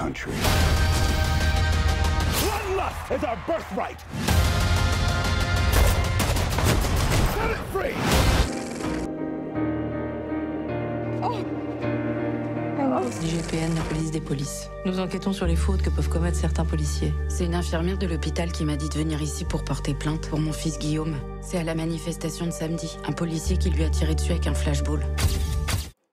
country. Bloodlust is our birthright. Set it free. IGPN, la police des polices. Nous enquêtons sur les fautes que peuvent commettre certains policiers. C'est une infirmière de l'hôpital qui m'a dit de venir ici pour porter plainte pour mon fils Guillaume. C'est à la manifestation de samedi. Un policier qui lui a tiré dessus avec un flashball.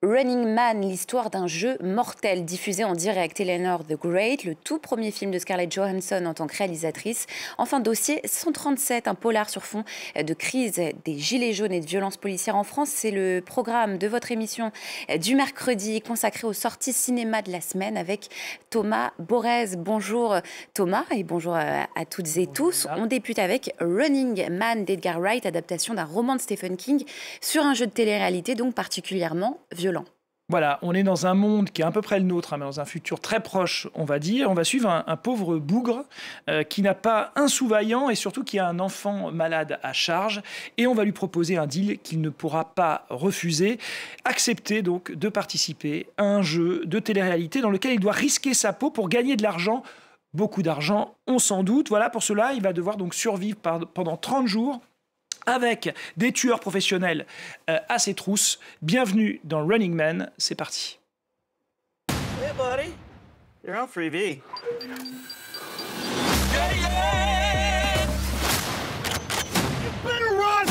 Running Man, l'histoire d'un jeu mortel, diffusé en direct. Eleanor the Great, le tout premier film de Scarlett Johansson en tant que réalisatrice. Enfin, dossier 137, un polar sur fond de crise des gilets jaunes et de violences policières en France. C'est le programme de votre émission du mercredi consacré aux sorties cinéma de la semaine avec Thomas Borez. Bonjour Thomas et bonjour à toutes et tous. On débute avec Running Man d'Edgar Wright, adaptation d'un roman de Stephen King sur un jeu de télé-réalité donc particulièrement violent. Voilà, on est dans un monde qui est à peu près le nôtre, mais dans un futur très proche, on va dire. On va suivre un pauvre bougre qui n'a pas un sou vaillant et surtout qui a un enfant malade à charge. Et on va lui proposer un deal qu'il ne pourra pas refuser. Accepter donc de participer à un jeu de télé-réalité dans lequel il doit risquer sa peau pour gagner de l'argent. Beaucoup d'argent, on s'en doute. Voilà, pour cela, il va devoir donc survivre pendant 30 jours. Avec des tueurs professionnels à ses trousses. Bienvenue dans Running Man, c'est parti. Hey buddy, you're on freebie. You better run!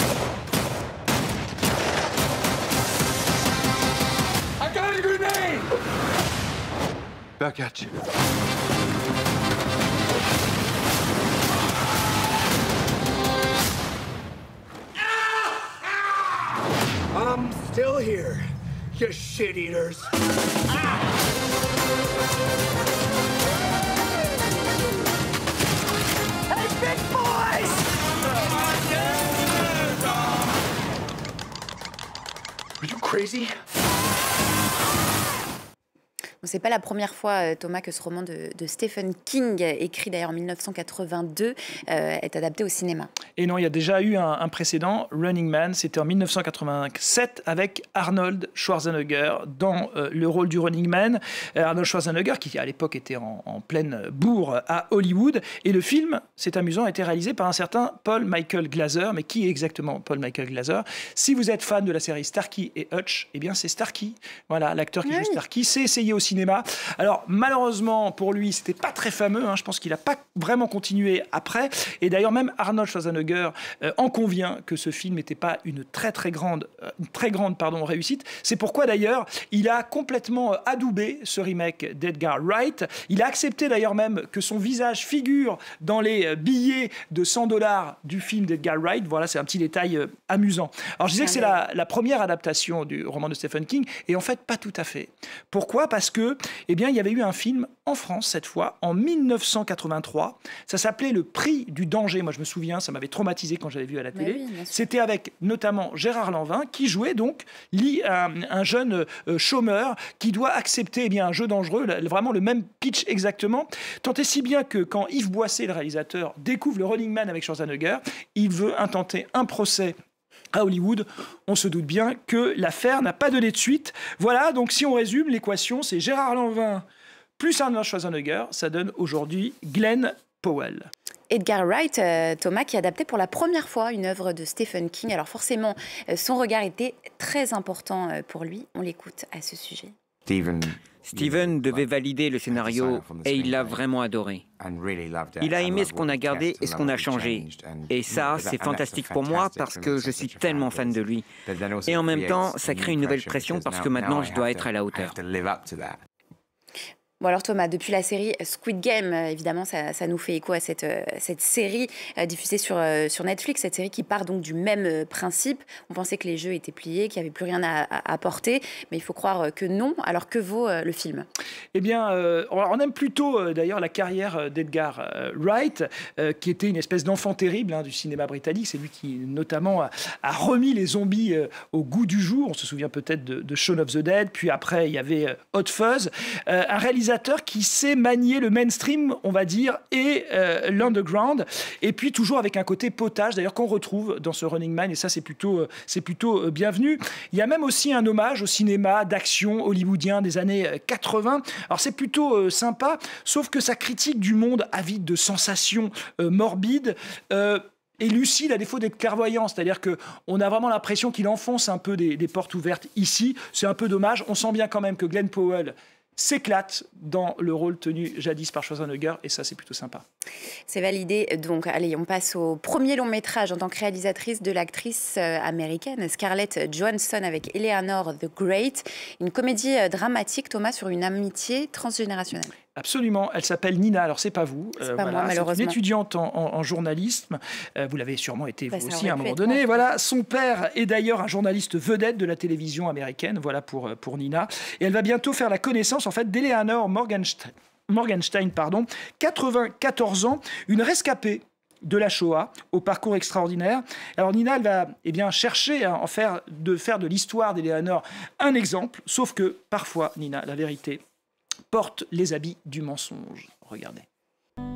I got a grenade! Back at you. I'm still here, you shit-eaters. Hey, big boys! Are you crazy? C'est pas la première fois, Thomas, que ce roman de Stephen King, écrit d'ailleurs en 1982, est adapté au cinéma. Et non, il y a déjà eu un précédent, Running Man, c'était en 1987 avec Arnold Schwarzenegger dans le rôle du Running Man. Arnold Schwarzenegger qui à l'époque était en pleine bourre à Hollywood. Et le film, c'est amusant, a été réalisé par un certain Paul Michael Glaser. Mais qui est exactement Paul Michael Glaser? Si vous êtes fan de la série Starkey et Hutch, eh bien c'est Starkey. Voilà, l'acteur qui joue Starkey s'est essayé au cinéma. Alors malheureusement pour lui, c'était pas très fameux. Je pense qu'il n'a pas vraiment continué après. Et d'ailleurs même Arnold Schwarzenegger en convient que ce film n'était pas une très grande réussite. C'est pourquoi d'ailleurs il a complètement adoubé ce remake d'Edgar Wright. Il a accepté d'ailleurs même que son visage figure dans les billets de $100 du film d'Edgar Wright. Voilà, c'est un petit détail amusant. Alors je disais que c'est la première adaptation du roman de Stephen King et en fait pas tout à fait. Pourquoi? Parce que eh bien, il y avait eu un film en France, cette fois, en 1983. Ça s'appelait Le Prix du danger. Moi, je me souviens, ça m'avait traumatisé quand j'avais vu à la télé. Oui, c'était avec notamment Gérard Lanvin, qui jouait donc un jeune chômeur qui doit accepter un jeu dangereux, vraiment le même pitch exactement. Tant et si bien que quand Yves Boisset, le réalisateur, découvre le Running Man avec Schwarzenegger, il veut intenter un procès à Hollywood. On se doute bien que l'affaire n'a pas donné de suite. Voilà, donc si on résume, l'équation, c'est Gérard Lanvin plus Arnold Schwarzenegger, ça donne aujourd'hui Glenn Powell. Edgar Wright, Thomas, qui adaptait pour la première fois une œuvre de Stephen King. Alors forcément, son regard était très important pour lui. On l'écoute à ce sujet. Steven devait valider le scénario et il l'a vraiment adoré. Il a aimé ce qu'on a gardé et ce qu'on a changé. Et ça, c'est fantastique pour moi parce que je suis tellement fan de lui. Et en même temps, ça crée une nouvelle pression parce que maintenant, je dois être à la hauteur. Bon alors Thomas, depuis la série Squid Game, évidemment ça nous fait écho à cette série diffusée sur Netflix, cette série qui part donc du même principe. On pensait que les jeux étaient pliés, qu'il n'y avait plus rien à apporter, mais il faut croire que non. Alors que vaut le film? Eh bien, on aime plutôt d'ailleurs la carrière d'Edgar Wright, qui était une espèce d'enfant terrible du cinéma britannique. C'est lui qui notamment a remis les zombies au goût du jour. On se souvient peut-être de Shaun of the Dead, puis après il y avait Hot Fuzz. Un réalisateur réalisateur qui sait manier le mainstream, on va dire, et l'underground, et puis toujours avec un côté potage, d'ailleurs, qu'on retrouve dans ce Running Man, et ça, c'est plutôt bienvenu. Il y a même aussi un hommage au cinéma d'action hollywoodien des années 80. Alors, c'est plutôt sympa, sauf que sa critique du monde avide de sensations morbides, et lucide à défaut d'être clairvoyant, c'est-à-dire qu'on a vraiment l'impression qu'il enfonce un peu des portes ouvertes ici. C'est un peu dommage. On sent bien quand même que Glenn Powell s'éclate dans le rôle tenu jadis par Schwarzenegger, et ça, c'est plutôt sympa. C'est validé. Donc, allez, on passe au premier long métrage en tant que réalisatrice de l'actrice américaine Scarlett Johansson avec Eleanor the Great, une comédie dramatique, Thomas, sur une amitié transgénérationnelle. Absolument, elle s'appelle Nina, alors c'est pas vous, c'est pas moi, malheureusement. C'est une étudiante en journalisme, vous l'avez sûrement été vous aussi à un moment donné, voilà, son père est d'ailleurs un journaliste vedette de la télévision américaine, voilà pour Nina, et elle va bientôt faire la connaissance en fait d'Eleanor Morgenstein, 94 ans, une rescapée de la Shoah, au parcours extraordinaire. Alors Nina, elle va chercher à faire de l'histoire d'Eleanor un exemple, sauf que parfois, Nina, la vérité porte les habits du mensonge. Regardez.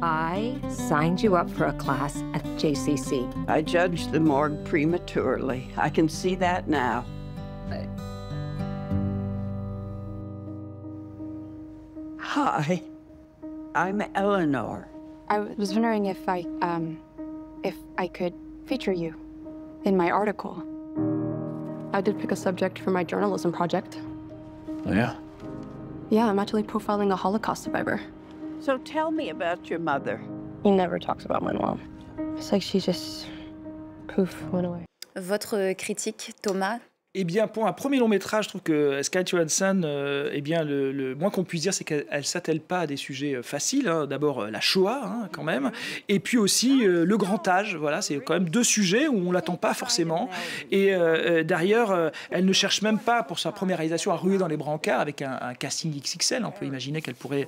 I signed you up for a class at JCC. I judged the morgue prematurely. I can see that now. Hi, I'm Eleanor. I was wondering if I could feature you in my article. I did pick a subject for my journalism project. Oh, yeah? Yeah, I'm actually profiling a Holocaust survivor. So tell me about your mother. He never talks about my mom. It's like she just, poof, went away. Votre critique, Thomas? Eh bien, pour un premier long métrage, je trouve que Scarlett Johansson, le moins qu'on puisse dire, c'est qu'elle ne s'attelle pas à des sujets faciles. Hein. D'abord, la Shoah, hein, quand même. Et puis aussi, le grand âge. Voilà, c'est quand même deux sujets où on ne l'attend pas forcément. Et d'ailleurs, elle ne cherche même pas, pour sa première réalisation, à ruer dans les brancards avec un casting XXL. On peut imaginer qu'elle pourrait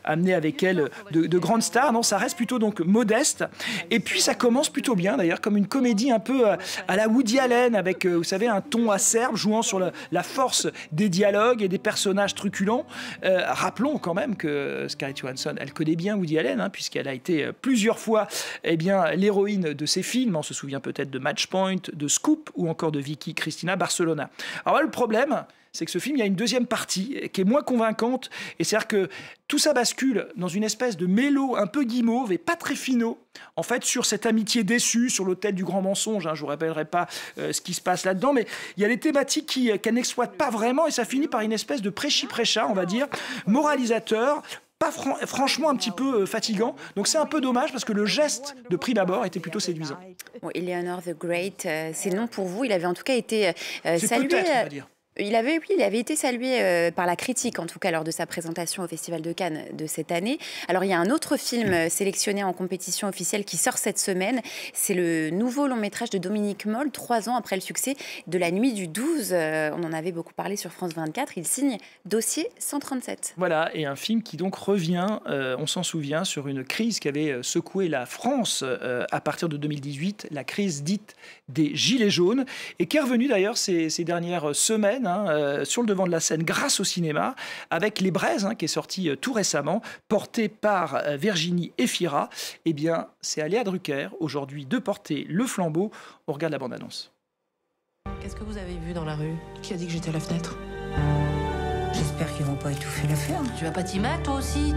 amener avec elle de grandes stars. Non, ça reste plutôt donc modeste. Et puis, ça commence plutôt bien, d'ailleurs, comme une comédie un peu à la Woody Allen, avec, vous savez, un ton acerbe, jouant sur la force des dialogues et des personnages truculents. Rappelons quand même que Scarlett Johansson, elle connaît bien Woody Allen, hein, puisqu'elle a été plusieurs fois l'héroïne de ses films. On se souvient peut-être de Match Point, de Scoop ou encore de Vicky Cristina Barcelona. Alors là, le problème, c'est que ce film, il y a une deuxième partie qui est moins convaincante. Et c'est-à-dire que tout ça bascule dans une espèce de mélo un peu guimauve et pas très finot, en fait, sur cette amitié déçue, sur l'autel du grand mensonge. Hein, je ne vous rappellerai pas ce qui se passe là-dedans, mais il y a des thématiques qu'elle n'exploite pas vraiment, et ça finit par une espèce de prêchi-prêcha, on va dire, moralisateur, pas franchement un petit peu fatigant. Donc c'est un peu dommage, parce que le geste de prime abord était plutôt séduisant. Bon, Eleanor the Great, c'est non pour vous. Il avait en tout cas été salué. Peut-être, on va dire. Il avait été salué par la critique, en tout cas lors de sa présentation au Festival de Cannes de cette année. Alors, il y a un autre film sélectionné en compétition officielle qui sort cette semaine. C'est le nouveau long métrage de Dominique Moll, 3 ans après le succès de La Nuit du 12. On en avait beaucoup parlé sur France 24. Il signe Dossier 137. Voilà, et un film qui donc revient, on s'en souvient, sur une crise qui avait secoué la France à partir de 2018, la crise dite des Gilets jaunes, et qui est revenue d'ailleurs ces dernières semaines, sur le devant de la scène grâce au cinéma, avec Les Braises, qui est sorti tout récemment, porté par Virginie Efira. Eh bien, c'est à Léa Drucker, aujourd'hui, de porter le flambeau. On regarde la bande-annonce. Qu'est-ce que vous avez vu dans la rue? Qui a dit que j'étais à la fenêtre? J'espère qu'ils vont pas étouffer l'affaire. Tu vas pas t'y mettre, toi aussi?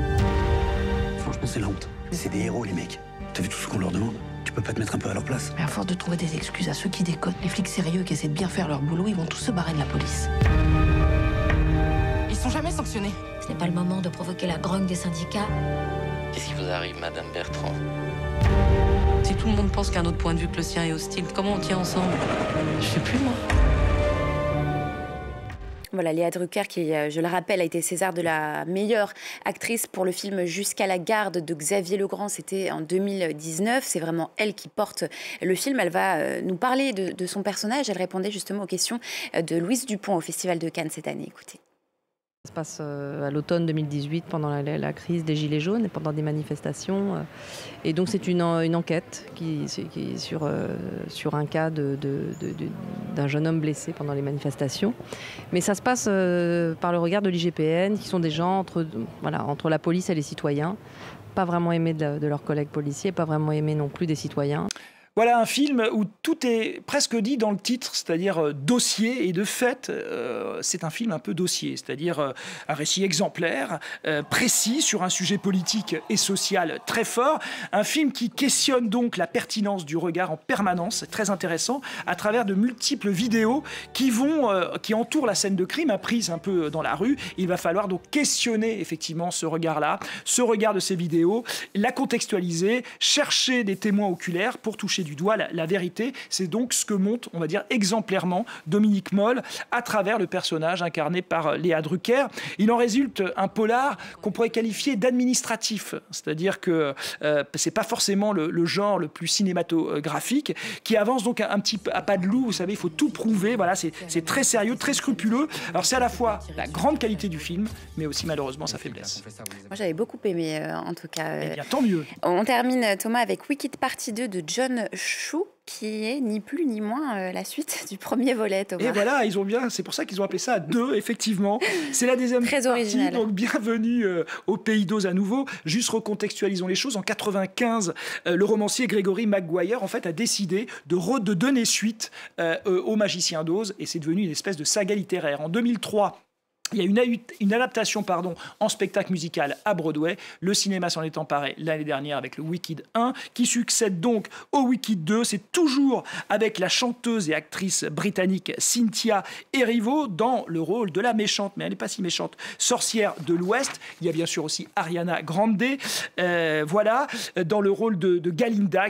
Franchement, c'est la honte. C'est des héros, les mecs. T'as vu tout ce qu'on leur demande? Tu peux pas te mettre un peu à leur place? Mais à force de trouver des excuses à ceux qui déconnent, les flics sérieux qui essaient de bien faire leur boulot, ils vont tous se barrer de la police. Ils sont jamais sanctionnés. Ce n'est pas le moment de provoquer la grogne des syndicats. Qu'est-ce qui vous arrive, Madame Bertrand? Si tout le monde pense qu'un autre point de vue que le sien est hostile, comment on tient ensemble? Je sais plus, moi. Voilà, Léa Drucker qui, je le rappelle, a été César de la meilleure actrice pour le film Jusqu'à la garde de Xavier Legrand. C'était en 2019. C'est vraiment elle qui porte le film. Elle va nous parler de son personnage. Elle répondait justement aux questions de Louise Dupont au Festival de Cannes cette année. Écoutez. Ça se passe à l'automne 2018, pendant la crise des Gilets jaunes et pendant des manifestations. Et donc c'est une enquête qui est sur un cas d'un jeune homme blessé pendant les manifestations. Mais ça se passe par le regard de l'IGPN, qui sont des gens entre la police et les citoyens, pas vraiment aimés de leurs collègues policiers, pas vraiment aimés non plus des citoyens. Voilà un film où tout est presque dit dans le titre, c'est-à-dire dossier, et de fait, c'est un film un peu dossier, c'est-à-dire un récit exemplaire, précis, sur un sujet politique et social très fort, un film qui questionne donc la pertinence du regard en permanence, c'est très intéressant, à travers de multiples vidéos qui entourent la scène de crime, prise un peu dans la rue. Il va falloir donc questionner effectivement ce regard-là, ce regard de ces vidéos, la contextualiser, chercher des témoins oculaires pour toucher du doigt la vérité. C'est donc ce que montre, on va dire, exemplairement Dominique Moll à travers le personnage incarné par Léa Drucker. Il en résulte un polar qu'on pourrait qualifier d'administratif, c'est-à-dire que c'est pas forcément le genre le plus cinématographique, qui avance donc un petit à pas de loup, vous savez, il faut tout prouver, voilà, c'est très sérieux, très scrupuleux. Alors c'est à la fois la grande qualité du film, mais aussi malheureusement sa faiblesse. Moi j'avais beaucoup aimé, en tout cas. Eh bien, tant mieux. On termine, Thomas, avec Wicked Partie 2 de John Chu, qui est ni plus ni moins la suite du premier volet, Thomas. Et voilà, c'est pour ça qu'ils ont appelé ça 2, effectivement. C'est la deuxième Très partie, original. donc bienvenue au Pays d'Oz à nouveau. Juste recontextualisons les choses. En 95, le romancier Gregory Maguire, en fait, a décidé de donner suite au Magicien d'Oz, et c'est devenu une espèce de saga littéraire. En 2003, il y a une adaptation en spectacle musical à Broadway. Le cinéma s'en est emparé l'année dernière avec le Wicked 1, qui succède donc au Wicked 2. C'est toujours avec la chanteuse et actrice britannique Cynthia Erivo dans le rôle de la méchante, mais elle n'est pas si méchante, sorcière de l'Ouest. Il y a bien sûr aussi Ariana Grande, voilà, dans le rôle de Galinda,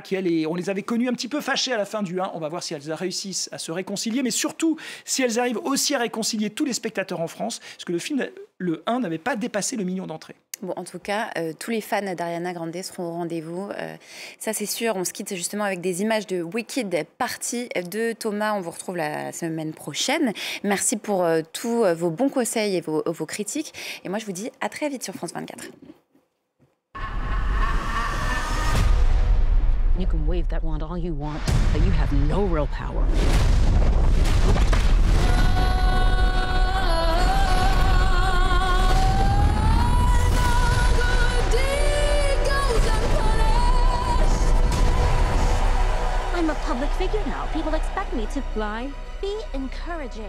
on les avait connus un petit peu fâchés à la fin du 1. On va voir si elles réussissent à se réconcilier, mais surtout si elles arrivent aussi à réconcilier tous les spectateurs en France, parce que le film, le 1, n'avait pas dépassé le million d'entrées. Bon, en tout cas, tous les fans d'Ariana Grande seront au rendez-vous. Ça, c'est sûr. On se quitte justement avec des images de Wicked Partie 2. Thomas, on vous retrouve la semaine prochaine. Merci pour tous vos bons conseils et vos critiques. Et moi, je vous dis à très vite sur France 24. You can wave that wand all you want, but you have no real power. I'm a public figure now. People expect me to fly. Be encouraging.